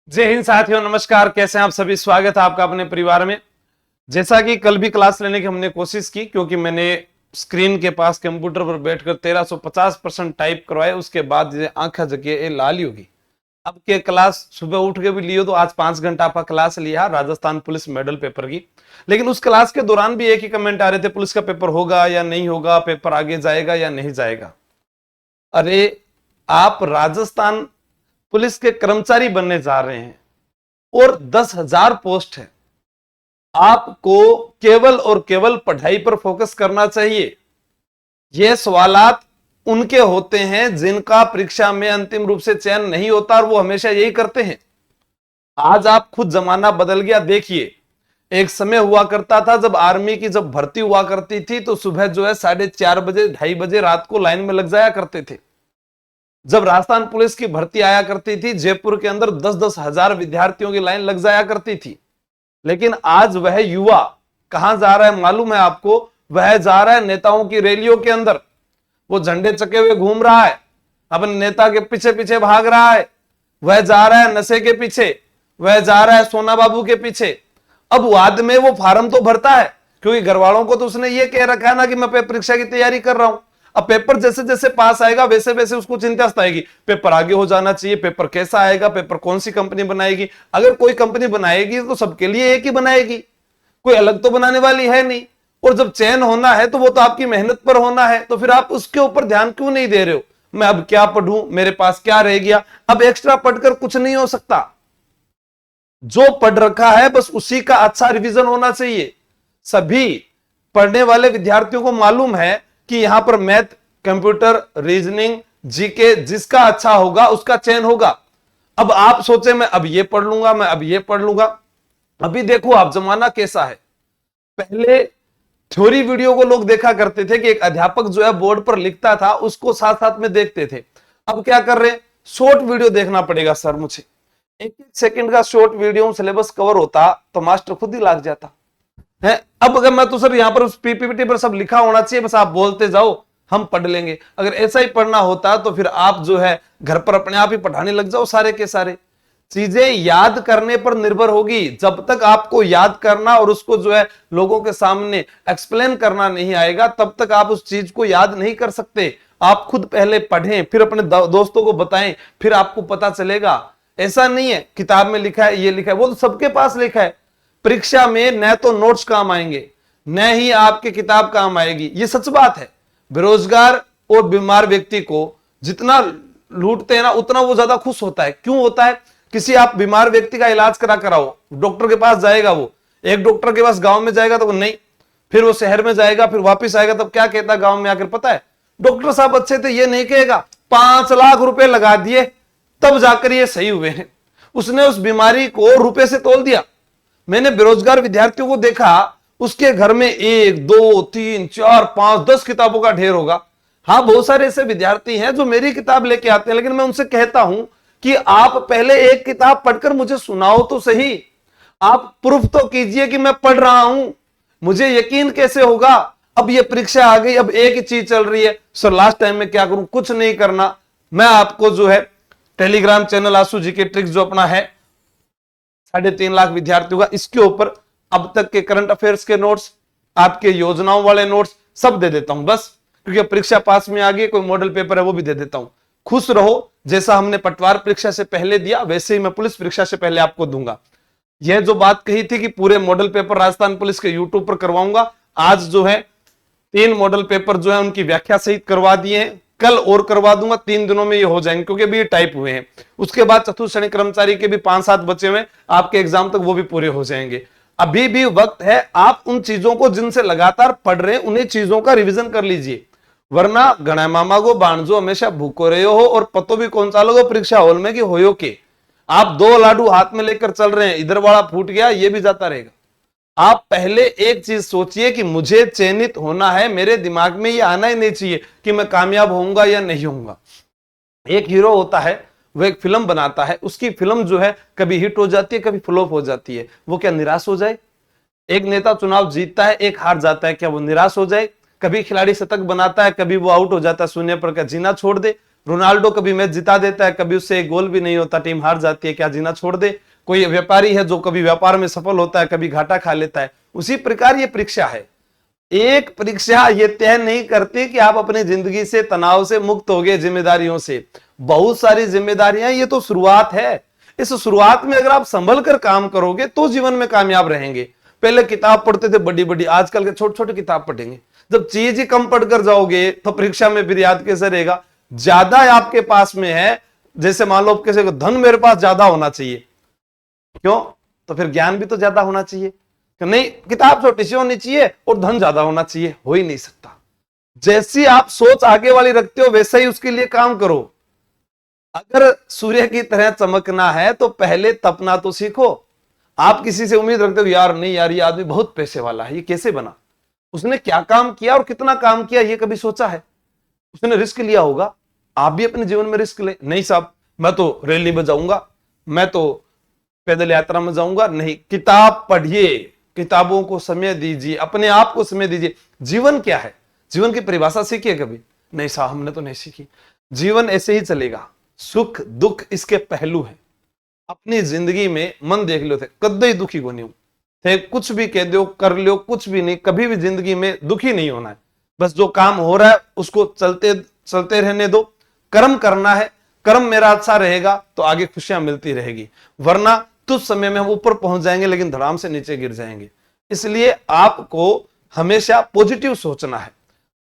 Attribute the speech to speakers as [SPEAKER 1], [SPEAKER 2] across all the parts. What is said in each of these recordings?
[SPEAKER 1] जय हिंद साथियों, नमस्कार। कैसे हैं आप सभी? स्वागत है आपका अपने परिवार में। जैसा कि कल भी क्लास लेने की हमने कोशिश की, क्योंकि मैंने स्क्रीन के पास कंप्यूटर पर बैठकर 1350% टाइप करवाए, उसके बाद ये आंखें जगे लाल होगी। अब के क्लास सुबह उठ के भी लियो तो आज 5 घंटा आपका क्लास लिया राजस्थान पुलिस मेडल पेपर की। लेकिन उस क्लास के दौरान भी एक ही कमेंट आ रहे थे, पुलिस का पेपर होगा या नहीं होगा, पेपर आगे जाएगा या नहीं जाएगा। अरे, आप राजस्थान पुलिस के कर्मचारी बनने जा रहे हैं और 10,000 पोस्ट है। आपको केवल और केवल पढ़ाई पर फोकस करना चाहिए। ये सवालात उनके होते हैं जिनका परीक्षा में अंतिम रूप से चयन नहीं होता, और वो हमेशा यही करते हैं। आज आप खुद जमाना बदल गया। देखिए, एक समय हुआ करता था जब आर्मी की जब भर्ती हुआ करती थी तो सुबह जो है 4:30 बजे 2:30 बजे रात को लाइन में लग जाया करते थे। जब राजस्थान पुलिस की भर्ती आया करती थी, जयपुर के अंदर 10-10 हजार विद्यार्थियों की लाइन लग जाया करती थी। लेकिन आज वह युवा कहां जा रहा है मालूम है आपको? वह जा रहा है नेताओं की रैलियों के अंदर। वो झंडे चके हुए घूम रहा है, अपने नेता के पीछे पीछे भाग रहा है। वह जा रहा है नशे के पीछे, वह जा रहा है सोना बाबू के पीछे। अब बाद में वो फार्म तो भरता है, क्योंकि घर वालों को तो उसने ये कह रखा है ना कि मैं परीक्षा की तैयारी कर रहा हूं। अब पेपर जैसे जैसे पास आएगा वैसे वैसे उसको चिंता सताएगी, पेपर आगे हो जाना चाहिए, पेपर कैसा आएगा, पेपर कौन सी कंपनी बनाएगी। अगर कोई कंपनी बनाएगी तो सबके लिए एक ही बनाएगी, कोई अलग तो बनाने वाली है नहीं। और जब चयन होना है तो वो तो आपकी मेहनत पर होना है, तो फिर आप उसके ऊपर ध्यान क्यों नहीं दे रहे हो? मैं अब क्या पढ़ूं, मेरे पास क्या रह गया? अब एक्स्ट्रा पढ़कर कुछ नहीं हो सकता। जो पढ़ रखा है बस उसी का अच्छा रिवीजन होना चाहिए। सभी पढ़ने वाले विद्यार्थियों को मालूम है कि यहां पर मैथ, कंप्यूटर, रीजनिंग, जीके जिसका अच्छा होगा उसका चयन होगा। अब आप सोचे मैं अब ये पढ़ लूंगा, मैं अब ये पढ़ लूंगा। अभी देखो आप जमाना कैसा है। पहले थ्योरी वीडियो को लोग देखा करते थे कि एक अध्यापक जो है बोर्ड पर लिखता था, उसको साथ साथ में देखते थे। अब क्या कर रहे हैं? शॉर्ट वीडियो देखना पड़ेगा सर मुझे। 1-1 सेकंड का शॉर्ट वीडियो सिलेबस कवर होता तो मास्टर खुद ही लाग जाता है। अब अगर मैं तो सर यहां पर उस पीपीटी पर सब लिखा होना चाहिए, बस आप बोलते जाओ, हम पढ़ लेंगे। अगर ऐसा ही पढ़ना होता तो फिर आप जो है घर पर अपने आप ही पढ़ाने लग जाओ सारे के सारे। चीजें याद करने पर निर्भर होगी। जब तक आपको याद करना और उसको जो है लोगों के सामने एक्सप्लेन करना नहीं आएगा, तब तक आप उस चीज को याद नहीं कर सकते। आप खुद पहले पढ़ें, फिर अपने दोस्तों को बताएं, फिर आपको पता चलेगा। ऐसा नहीं है किताब में लिखा है, ये लिखा है, वो तो सबके पास लिखा है। परीक्षा में न तो नोट्स काम आएंगे, न ही आपके किताब काम आएगी। ये सच बात है। बेरोजगार और बीमार व्यक्ति को जितना लूटते हैं ना, उतना वो ज्यादा खुश होता है। क्यों होता है? किसी आप बीमार व्यक्ति का इलाज करा कराओ, डॉक्टर के पास जाएगा, वो एक डॉक्टर के पास गांव में जाएगा तो नहीं, फिर वो शहर में जाएगा, फिर वापिस आएगा, तब क्या कहता है गांव में आकर पता है? डॉक्टर साहब अच्छे थे, ये नहीं कहेगा 5 लाख रुपए लगा दिए तब जाकर ये सही हुए हैं। उसने उस बीमारी को रुपए से तोल दिया। मैंने बेरोजगार विद्यार्थियों को देखा, उसके घर में 1, 2, 3, 4, 5, 10 किताबों का ढेर होगा। हाँ, बहुत सारे ऐसे विद्यार्थी हैं जो मेरी किताब लेके आते हैं, लेकिन मैं उनसे कहता हूं कि आप पहले एक किताब पढ़कर मुझे सुनाओ तो सही। आप प्रूफ तो कीजिए कि मैं पढ़ रहा हूं, मुझे यकीन कैसे होगा? अब ये परीक्षा आ गई, अब एक ही चीज चल रही है, सर लास्ट टाइम में क्या करूं? कुछ नहीं करना। मैं आपको जो है टेलीग्राम चैनल आंसू जी के ट्रिक्स जो अपना है 3.5 लाख विद्यार्थियों का, इसके ऊपर अब तक के करंट अफेयर्स के नोट्स, आपके योजनाओं वाले नोट्स सब दे देता हूं। बस क्योंकि परीक्षा पास में आ गई, कोई मॉडल पेपर है वो भी दे देता हूं। खुश रहो। जैसा हमने पटवार परीक्षा से पहले दिया वैसे ही मैं पुलिस परीक्षा से पहले आपको दूंगा। यह जो बात कही थी कि पूरे मॉडल पेपर राजस्थान पुलिस के यूट्यूब पर करवाऊंगा, आज जो है 3 मॉडल पेपर जो है उनकी व्याख्या सहित करवा दिए हैं। कल और करवा दूंगा, 3 दिनों में ये हो जाएंगे, क्योंकि अभी ये टाइप हुए हैं। उसके बाद चतुर्थ श्रेणी कर्मचारी के भी 5-7 बचे हुए, आपके एग्जाम तक वो भी पूरे हो जाएंगे। अभी भी वक्त है। आप उन चीजों को जिनसे लगातार पढ़ रहे हैं, उन्हीं चीजों का रिविजन कर लीजिए, वरना गणा मामा को बाणजो हमेशा भूखो रहे हो और पतो भी कौन सा लोगो परीक्षा हॉल में कि होयो के। आप 2 लाडू हाथ में लेकर चल रहे हैं, इधर वाला फूट गया, ये भी जाता रहेगा। आप पहले एक चीज सोचिए कि मुझे चयनित होना है। मेरे दिमाग में ये आना ही नहीं चाहिए कि मैं कामयाब होऊंगा या नहीं होऊंगा। एक हीरो होता है, वो एक फिल्म बनाता है, उसकी फिल्म जो है कभी हिट हो जाती है, कभी फ्लॉप हो जाती है। वो क्या निराश हो जाए? एक नेता चुनाव जीतता है, एक हार जाता है, क्या वो निराश हो जाए? कभी खिलाड़ी शतक बनाता है, कभी वो आउट हो जाता है, शून्य पर क्या जीना छोड़ दे? रोनाल्डो कभी मैच जिता देता है, कभी उससे एक गोल भी नहीं होता, टीम हार जाती है, क्या जीना छोड़ दे। कोई व्यापारी है जो कभी व्यापार में सफल होता है, कभी घाटा खा लेता है। उसी प्रकार ये परीक्षा है। एक परीक्षा ये तय नहीं करती कि आप अपनी जिंदगी से तनाव से मुक्त हो गए, जिम्मेदारियों से। बहुत सारी जिम्मेदारियां, ये तो शुरुआत है। इस शुरुआत में अगर आप संभल कर काम करोगे तो जीवन में कामयाब रहेंगे। पहले किताब पढ़ते थे बड़ी बड़ी, आजकल के छोटे छोटे किताब पढ़ेंगे। जब चीज ही कम पढ़कर जाओगे तो परीक्षा में फिर याद कैसे रहेगा। ज्यादा आपके पास में है, जैसे मान लो कैसे धन मेरे पास ज्यादा होना चाहिए, क्यों? तो फिर ज्ञान भी तो ज्यादा होना चाहिए। नहीं, किताब छोटी सी होनी चाहिए और धन ज्यादा होना चाहिए, हो ही नहीं सकता। जैसी आप सोच आगे वाली रखते हो वैसा ही उसके लिए काम करो। अगर सूर्य की तरह चमकना है तो पहले तपना तो सीखो। आप किसी से उम्मीद रखते हो, यार नहीं यार ये आदमी बहुत पैसे वाला है, ये कैसे बना, उसने क्या काम किया और कितना काम किया, ये कभी सोचा है? उसने रिस्क लिया होगा। आप भी अपने जीवन में रिस्क ले। नहीं साहब, मैं तो रैली में जाऊंगा, मैं तो पैदल यात्रा में जाऊंगा। नहीं, किताब पढ़िए, किताबों को समय दीजिए, अपने आप को समय दीजिए। जीवन क्या है, जीवन की परिभाषा सीखिए कभी? नहीं साहब, हमने तो नहीं सीखी। जीवन ऐसे ही चलेगा, सुख दुख इसके पहलू है। अपनी जिंदगी में मन देख लो थे, कदे दुखी को नहीं हूं थे, कुछ भी कह दो कर लो, कुछ भी नहीं, कभी भी जिंदगी में दुखी नहीं होना है। बस जो काम हो रहा है उसको चलते चलते रहने दो। कर्म करना है, कर्म मेरा अच्छा रहेगा तो आगे खुशियां मिलती रहेगी, वरना कुछ समय में हम ऊपर पहुंच जाएंगे लेकिन धड़ाम से नीचे गिर जाएंगे। इसलिए आपको हमेशा पॉजिटिव सोचना है।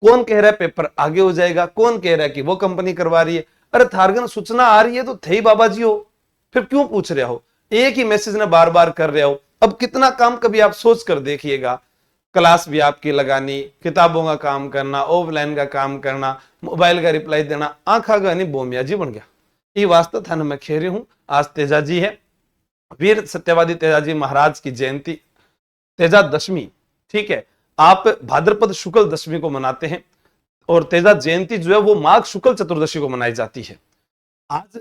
[SPEAKER 1] कौन कह रहा है पेपर आगे हो जाएगा, कौन कह रहा है कि वो कंपनी करवा रही है, अरे थारगन सूचना आ रही है तो थे ही बाबा जी हो, फिर क्यों पूछ रहे हो? एक ही मैसेज ना बार बार कर रहे हो। अब कितना काम कभी आप सोच कर देखिएगा। क्लास भी आपकी लगानी, किताबों का काम करना, ऑफलाइन का काम करना, मोबाइल का रिप्लाई देना, आंखा गानी बोमिया जी बन गया। ये वास्तव था ना, मैं खेरी हूं। आज तेजा जी है, वीर सत्यवादी तेजाजी महाराज की जयंती, तेजा दशमी। ठीक है, आप भाद्रपद शुक्ल दशमी को मनाते हैं और तेजा जयंती जो है वो माघ शुक्ल चतुर्दशी को मनाई जाती है। आज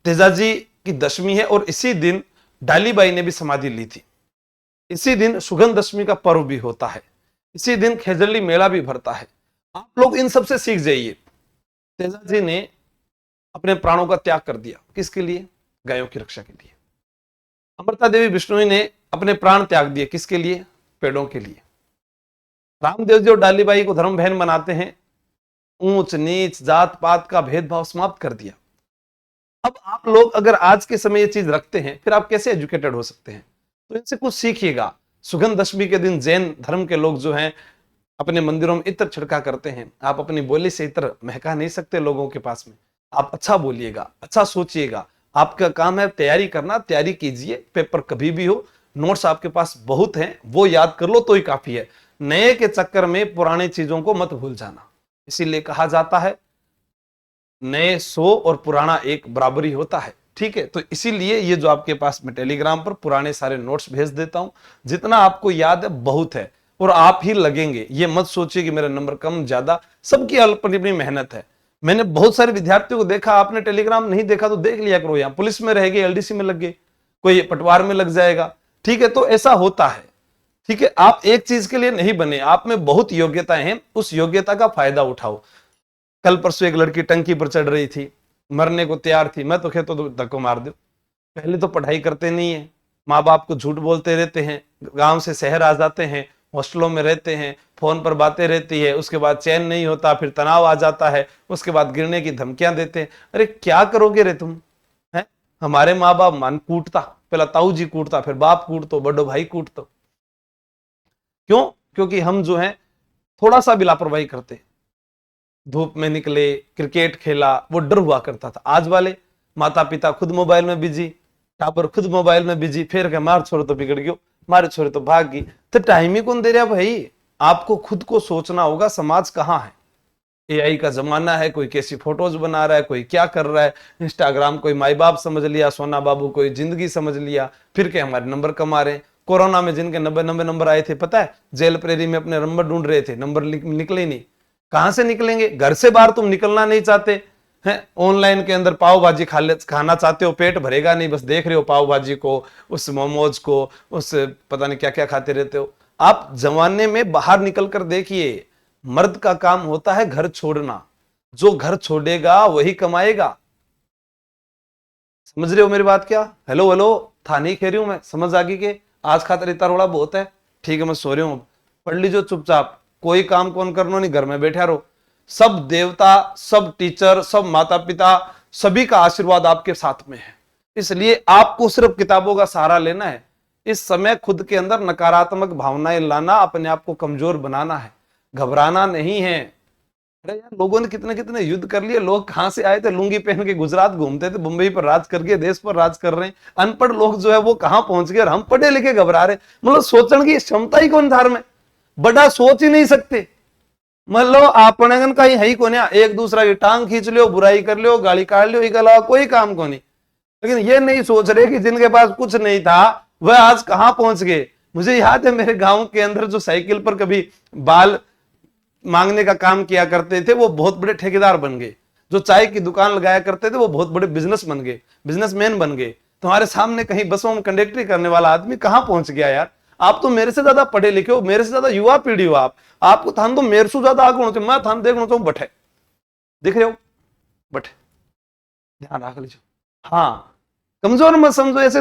[SPEAKER 1] तेजाजी की दशमी है और इसी दिन डालीबाई ने भी समाधि ली थी। इसी दिन सुगंध दशमी का पर्व भी होता है। इसी दिन खेजड़ी मेला भी भरता है। आप लोग इन सबसे सीख जाइए। तेजाजी ने अपने प्राणों का त्याग कर दिया, किसके लिए? गायों की रक्षा के लिए। अमृता देवी बिश्नोई ने अपने प्राण त्याग दिए, किसके लिए? पेड़ों के लिए। रामदेव जी और डालीबाई को धर्म बहन बनाते हैं। ऊंच नीच जात पात का भेदभाव समाप्त कर दिया। अब आप लोग अगर आज के समय ये चीज रखते हैं, फिर आप कैसे एजुकेटेड हो सकते हैं? तो इनसे कुछ सीखिएगा। सुगंध दशमी के दिन जैन धर्म के लोग जो हैं अपने मंदिरों में इत्र छिड़का करते हैं। आप अपनी बोली से इत्र महका नहीं सकते लोगों के पास में। आप अच्छा बोलिएगा, अच्छा सोचिएगा। आपका काम है तैयारी करना, तैयारी कीजिए। पेपर कभी भी हो, नोट्स आपके पास बहुत हैं, वो याद कर लो तो ही काफी है। नए के चक्कर में पुरानी चीजों को मत भूल जाना। इसीलिए कहा जाता है नए 100 और पुराना 1 बराबरी होता है। ठीक है, तो इसीलिए ये जो आपके पास में टेलीग्राम पर पुराने सारे नोट्स भेज देता हूं। जितना आपको याद है बहुत है और आप ही लगेंगे। ये मत सोचिए कि मेरा नंबर कम ज्यादा, सबकी अपनी अपनी मेहनत है। मैंने बहुत सारे विद्यार्थियों को देखा, आपने टेलीग्राम नहीं देखा तो देख लिया करो। यहाँ पुलिस में रहेगी, एलडीसी में लग गए, कोई पटवार में लग जाएगा। ठीक है, तो ऐसा होता है। ठीक है, आप एक चीज के लिए नहीं बने, आप में बहुत योग्यताएं हैं, उस योग्यता का फायदा उठाओ। कल परसों एक लड़की टंकी पर चढ़ रही थी, मरने को तैयार थी। मैं तो कहता तो धक्को मार दो। पहले तो पढ़ाई करते नहीं है, माँ बाप को झूठ बोलते रहते हैं, गांव से शहर आ जाते हैं, हॉस्टलों में रहते हैं, फोन पर बातें रहती है, उसके बाद चैन नहीं होता, फिर तनाव आ जाता है, उसके बाद गिरने की धमकियां देते हैं। अरे क्या करोगे रे तुम? है, हमारे माँ बाप मान कूटता, पहला ताऊ जी कूटता, फिर बाप कूटतो, बड़ो भाई कूटतो। क्यों? क्योंकि हम जो है थोड़ा सा भी लापरवाही करते। धूप में निकले, क्रिकेट खेला, वो डर हुआ करता था। आज वाले माता पिता खुद मोबाइल में बिजी, टापर खुद मोबाइल में बिजी, फिर क्या मार छोड़ो तो बिगड़ गयो, मारे छोरे तो भाग गई। तो टाइम ही कौन दे रहा भाई? आपको खुद को सोचना होगा समाज कहाँ है। एआई का जमाना है, कोई कैसी फोटोज बना रहा है, कोई क्या कर रहा है, इंस्टाग्राम कोई माई बाप समझ लिया, सोना बाबू कोई जिंदगी समझ लिया, फिर क्या हमारे नंबर कमा रहे हैं। कोरोना में जिनके 90 नंबर आए थे, पता है, जेल प्रेरी में अपने नंबर ढूंढ रहे थे, नंबर निकले नहीं। कहां से निकलेंगे? घर से बाहर तुम निकलना नहीं चाहते हैं, ऑनलाइन के अंदर पाव भाजी खाना चाहते हो, पेट भरेगा नहीं, बस देख रहे हो पाव भाजी को, उस मोमोज को, उस पता नहीं क्या क्या खाते रहते हो। आप जमाने में बाहर निकल कर देखिए, मर्द का काम होता है घर छोड़ना, जो घर छोड़ेगा वही कमाएगा। समझ रहे हो मेरी बात क्या? हेलो हेलो, था नहीं कह रही हूं मैं, समझ आ गई कि आज खातर इतना रोड़ा बहुत है। ठीक है, मैं सो रही हूं, पढ़ लीजिए चुपचाप, कोई काम कौन करना नहीं, घर में बैठा रहो। सब देवता, सब टीचर, सब माता पिता, सभी का आशीर्वाद आपके साथ में है। इसलिए आपको सिर्फ किताबों का सहारा लेना है। इस समय खुद के अंदर नकारात्मक भावनाएं लाना, अपने आप को कमजोर बनाना है, घबराना नहीं है। अरे यार, लोगों ने कितने कितने युद्ध कर लिए, लोग कहां से आए थे, लुंगी पहन के गुजरात घूमते थे, मुंबई पर राज करके देश पर राज कर रहे हैं। अनपढ़ लोग जो है वो कहां पहुंच गए और हम पढ़े लिखे घबरा रहे। मतलब सोचने की क्षमता ही कौन धार में, बड़ा सोच ही नहीं सकते। मतलब आपने का है ही कौन, एक दूसरा की टांग खींच लियो, बुराई कर लियो, गाली काट लियो, इसके अलावा कोई काम को नहीं। लेकिन ये नहीं सोच रहे कि जिनके पास कुछ नहीं था वह आज कहां पहुंच गए। मुझे याद है मेरे गांव के अंदर जो साइकिल पर कभी बाल मांगने का काम किया करते थे वो बहुत बड़े ठेकेदार बन गए। जो चाय की दुकान लगाया करते थे वो बहुत बड़े बिजनेस बन गए, बिजनेसमैन बन गए। तुम्हारे सामने कहीं बसों में कंडक्टरी करने वाला आदमी कहां पहुंच गया यार। आप तो मेरे से ज्यादा पढ़े लिखे हो, मेरे से ज्यादा युवा पीढ़ी हो। आपको थान तो मेरे से ज्यादा आगे होना, मैं थान देखना चाहूं बठे, दिख रहे हो बठे, ध्यान रख लीजिए। हाँ, कमजोर मत समझो, ऐसे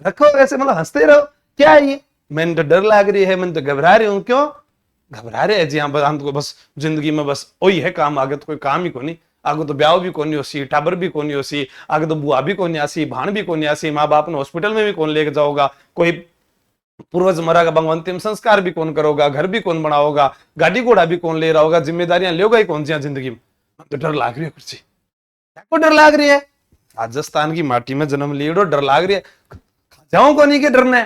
[SPEAKER 1] रखो, ऐसे मतलब हंसते रहो। क्या है ये, मैंने तो डर लग रही है, मैंने तो घबरा रही हूं। क्यों घबरा रहे हैं जी? हाँ, हम तो बस जिंदगी में बस वही है काम, आगे तो कोई काम ही को नहीं। आगे तो ब्याह भी कोनी होसी, टाबर भी कोनी होसी, आगे तो बुआ भी कोनी आसी, भाण भी कोनी आसी, माँ बाप ने हॉस्पिटल में भी कौन लेके जाओगा, कोई पूर्वज मरा का भगवान अंतिम संस्कार भी कौन करोगा, घर भी कौन बनाओगा, गाड़ी घोड़ा भी कौन ले रहा होगा, जिम्मेदारियां लेगा ही कौन सी जिंदगी में। तो डर लाग रही है कुछ, क्या डर लाग रही है? राजस्थान की माटी में जन्म लिए डर लाग रही है, जाऊं को नहीं के डरने।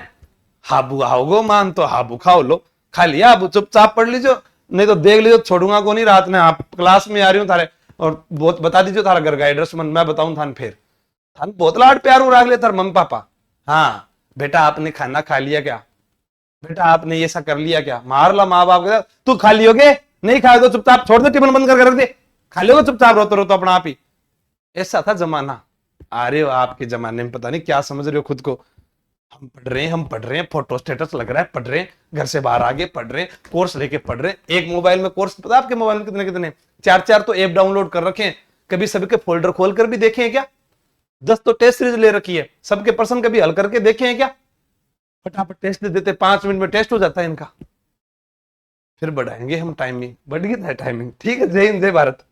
[SPEAKER 1] हाबू आओगो मान तो हाबू खाओ लो, खा लिया अब चुपचाप पढ़ लीजिए, नहीं तो देख लीजिए छोड़ूंगा को नहीं। रात में आप क्लास में आ रही हूँ थारे, और बहुत बता दीजिए थारा घर का एड्रेस, मैं बताऊं थान, फिर थान बहुत लाड प्यार हो राग ले थार मम्मी पापा। हाँ बेटा आपने खाना खा लिया क्या, बेटा आपने ये सा कर लिया क्या, मार ला माँ बाप के साथ। तू खा लियोगे, नहीं खाए तो चुपचाप छोड़ दे, टिफिन बंद करके रख दे, खा लियोगे चुपचाप, रोते रोते अपना आप ही। ऐसा था जमाना। आ रहे हो आपके जमाने में, पता नहीं क्या समझ रहे हो खुद को। हम पढ़ रहे हैं, हम पढ़ रहे हैं, फोटो स्टेटस लग रहा है, पढ़ रहे हैं, घर से बाहर आगे पढ़ रहे हैं, कोर्स लेके पढ़ रहे हैं। एक मोबाइल में कोर्स, पता आपके मोबाइल में कितने कितने, चार चार तो ऐप डाउनलोड कर रखे हैं। कभी सबके फोल्डर खोल कर भी देखे हैं क्या? 10 तो टेस्ट सीरीज ले रखी है, सबके प्रश्न कभी हल करके देखे हैं क्या? फटाफट टेस्ट दे देते, 5 मिनट में टेस्ट हो जाता है इनका। फिर बढ़ाएंगे हम टाइमिंग, बढ़ गई है टाइमिंग। ठीक है, जय हिंद जय भारत।